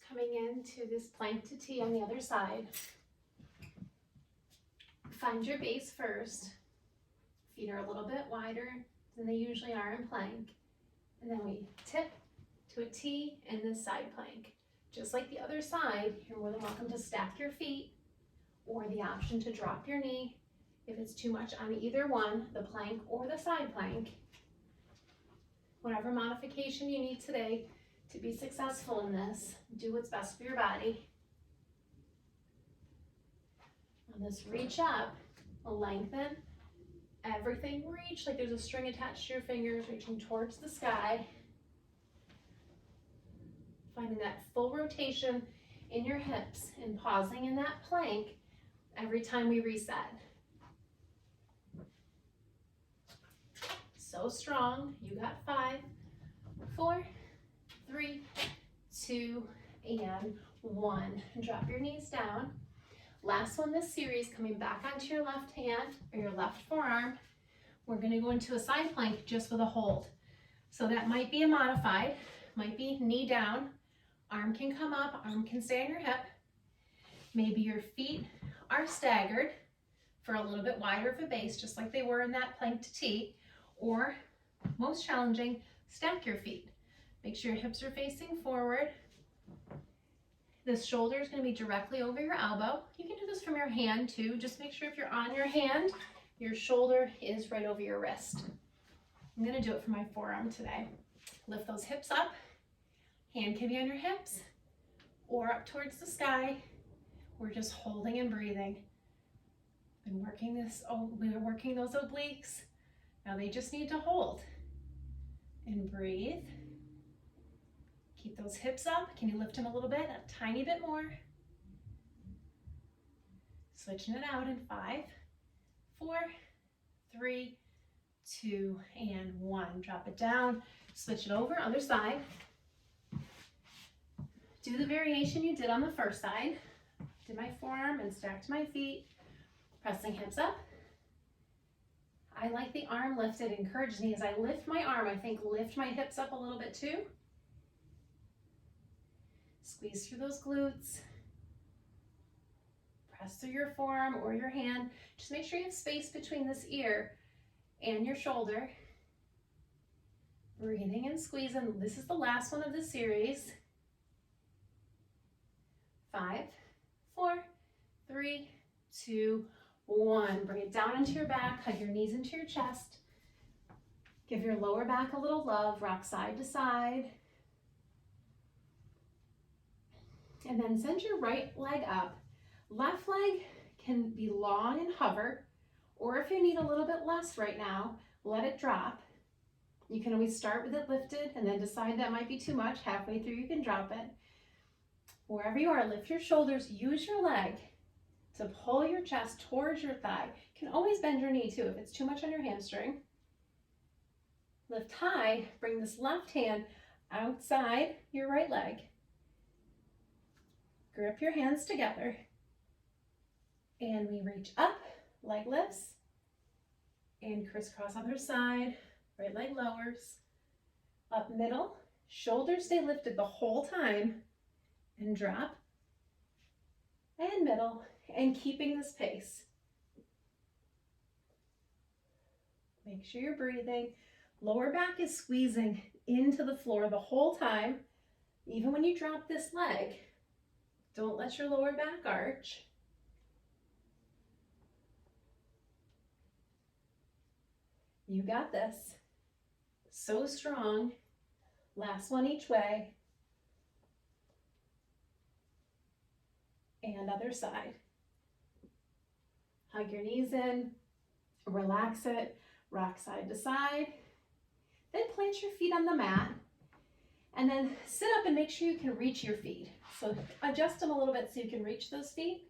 Coming into this plank to T on the other side. Find your base first. Feet are a little bit wider than they usually are in plank. And then we tip to a T in this side plank. Just like the other side, you're more than welcome to stack your feet or the option to drop your knee if it's too much on either one, the plank or the side plank. Whatever modification you need today to be successful in this, do what's best for your body. On this reach up, lengthen, everything reach like there's a string attached to your fingers reaching towards the sky. Finding that full rotation in your hips and pausing in that plank every time we reset. So strong, you got 5, 4, 3, 2, and 1. Drop your knees down. Last one this series, coming back onto your left hand or your left forearm. We're gonna go into a side plank just with a hold. So that might be a modified, might be knee down, arm can come up, arm can stay on your hip. Maybe your feet are staggered for a little bit wider of a base, just like they were in that plank to T, or most challenging, stack your feet. Make sure your hips are facing forward. This shoulder is going to be directly over your elbow. You can do this from your hand too. Just make sure if you're on your hand, your shoulder is right over your wrist. I'm going to do it for my forearm today. Lift those hips up. Hand can be on your hips or up towards the sky. We're just holding and breathing. Been working this, we were working those obliques. Now they just need to hold and breathe. Keep those hips up. Can you lift them a little bit? A tiny bit more. Switching it out in 5, 4, 3, 2, and 1. Drop it down. Switch it over, other side. Do the variation you did on the first side. Did my forearm and stacked my feet. Pressing hips up. I like the arm lifted. Encourage me as I lift my arm. I think lift my hips up a little bit too. Squeeze through those glutes. Press through your forearm or your hand. Just make sure you have space between this ear and your shoulder. Breathing and squeezing. This is the last one of the series. 5, 4, 3, 2, 1. Bring it down into your back. Hug your knees into your chest. Give your lower back a little love. Rock side to side. And then send your right leg up. Left leg can be long and hover, or if you need a little bit less right now, let it drop. You can always start with it lifted and then decide that might be too much. Halfway through, you can drop it. Wherever you are, lift your shoulders, use your leg to pull your chest towards your thigh. You can always bend your knee too if it's too much on your hamstring. Lift high, bring this left hand outside your right leg. Grip your hands together, and we reach up, leg lifts, and crisscross other side, right leg lowers, up middle, shoulders stay lifted the whole time, and drop, and middle, and keeping this pace. Make sure you're breathing. Lower back is squeezing into the floor the whole time, even when you drop this leg. Don't let your lower back arch. You got this. So strong. Last one each way. And other side. Hug your knees in. Relax it. Rock side to side. Then plant your feet on the mat. And then sit up and make sure you can reach your feet. So adjust them a little bit so you can reach those feet.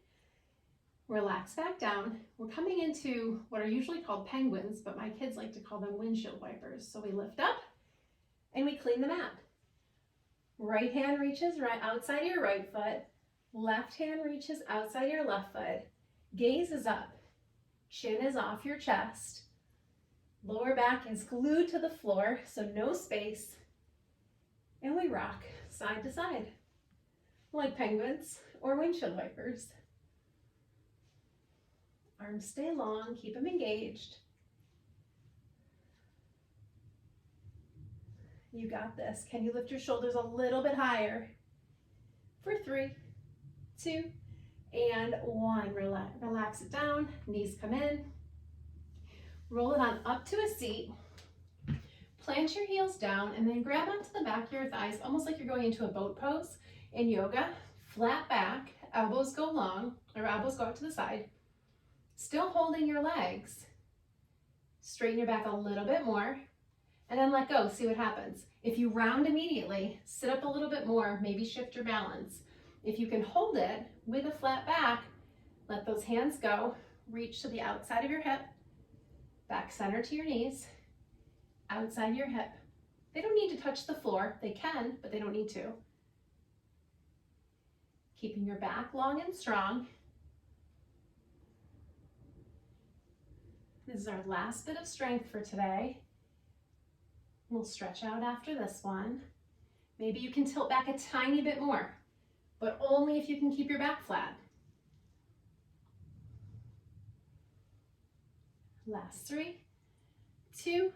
Relax back down. We're coming into what are usually called penguins, but my kids like to call them windshield wipers. So we lift up and we clean the mat. Right hand reaches right outside of your right foot. Left hand reaches outside your left foot. Gaze is up. Chin is off your chest. Lower back is glued to the floor, so no space. And we rock side to side. like penguins or windshield wipers. Arms stay long, keep them engaged. You got this. Can you lift your shoulders a little bit higher? For 3, 2, and 1. Relax it down, knees come in. Roll it on up to a seat. Plant your heels down and then grab onto the back of your thighs, almost like you're going into a boat pose in yoga. Flat back, elbows go long, or elbows go out to the side. Still holding your legs. Straighten your back a little bit more, and then let go, see what happens. If you round immediately, sit up a little bit more, maybe shift your balance. If you can hold it with a flat back, let those hands go, reach to the outside of your hip, back center to your knees, outside your hip. They don't need to touch the floor. They can, but they don't need to. Keeping your back long and strong. This is our last bit of strength for today. We'll stretch out after this one. Maybe you can tilt back a tiny bit more, but only if you can keep your back flat. Last 3, 2,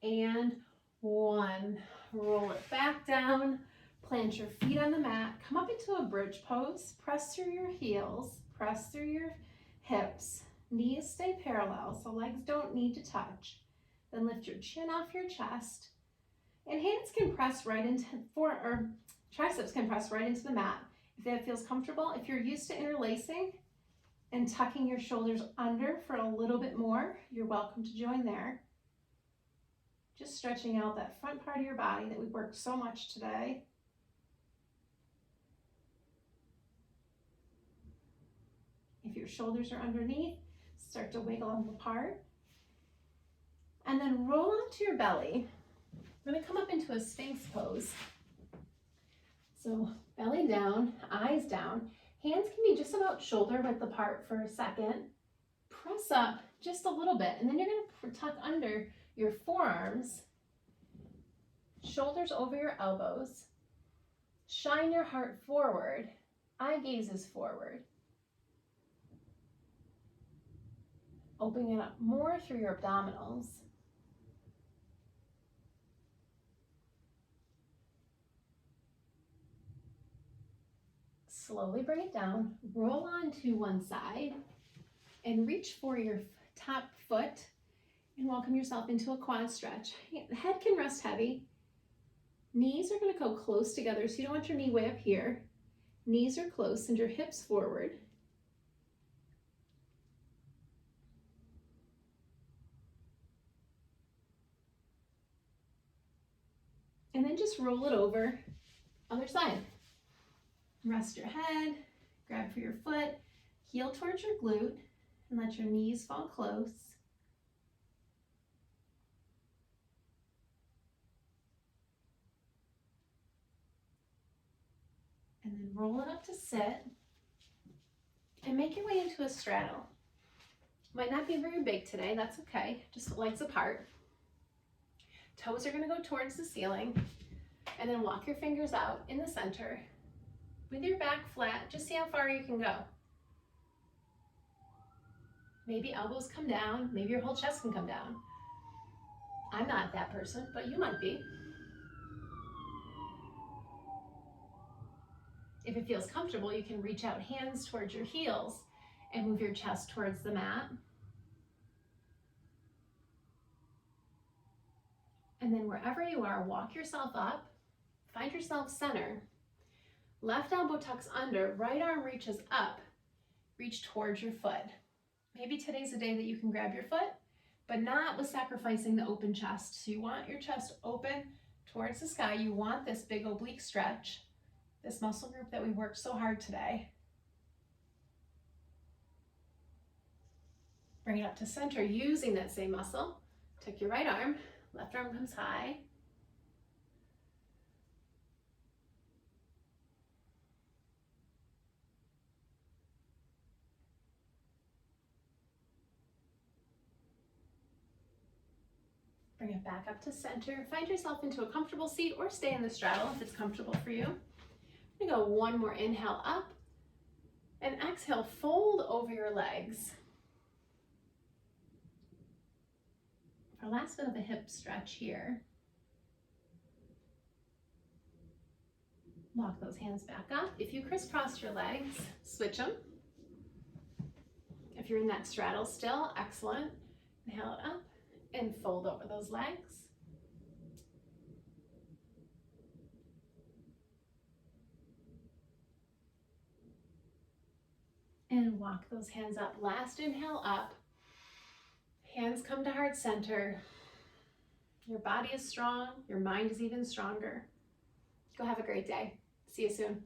and 1. Roll it back down, plant your feet on the mat, come up into a bridge pose, press through your heels, press through your hips, knees stay parallel, so legs don't need to touch. Then lift your chin off your chest, and hands can press right into, triceps can press right into the mat if that feels comfortable. If you're used to interlacing and tucking your shoulders under for a little bit more, you're welcome to join there. Just stretching out that front part of your body that we worked so much today. If your shoulders are underneath, start to wiggle them apart. And then roll onto your belly. I'm going to come up into a Sphinx pose. So belly down, eyes down. Hands can be just about shoulder width apart for a second. Press up just a little bit, and then you're going to tuck under your forearms, shoulders over your elbows. Shine your heart forward. Eye gaze is forward. Opening it up more through your abdominals. Slowly bring it down, roll onto one side, and reach for your top foot, and welcome yourself into a quad stretch. The head can rest heavy. Knees are going to go close together, so you don't want your knee way up here. Knees are close, send your hips forward. And then just roll it over, other side. Rest your head, grab for your foot, heel towards your glute, and let your knees fall close. And then roll it up to sit, and make your way into a straddle. Might not be very big today, that's okay, just legs apart. Toes are going to go towards the ceiling, and then walk your fingers out in the center. With your back flat, just see how far you can go. Maybe elbows come down, maybe your whole chest can come down. I'm not that person, but you might be. If it feels comfortable, you can reach out hands towards your heels and move your chest towards the mat. And then wherever you are, walk yourself up, find yourself center. Left elbow tucks under, right arm reaches up, reach towards your foot. Maybe today's a day that you can grab your foot, but not with sacrificing the open chest. So you want your chest open towards the sky. You want this big oblique stretch, this muscle group that we worked so hard today. Bring it up to center using that same muscle. Tuck your right arm, left arm comes high. Bring it back up to center. Find yourself into a comfortable seat or stay in the straddle if it's comfortable for you. I'm gonna go one more inhale up, and exhale, fold over your legs. Our last bit of a hip stretch here. Walk those hands back up. If you crisscross your legs, switch them. If you're in that straddle still, excellent. Inhale it up and fold over those legs. And walk those hands up. Last inhale up. Hands come to heart center. Your body is strong. Your mind is even stronger. Go have a great day. See you soon.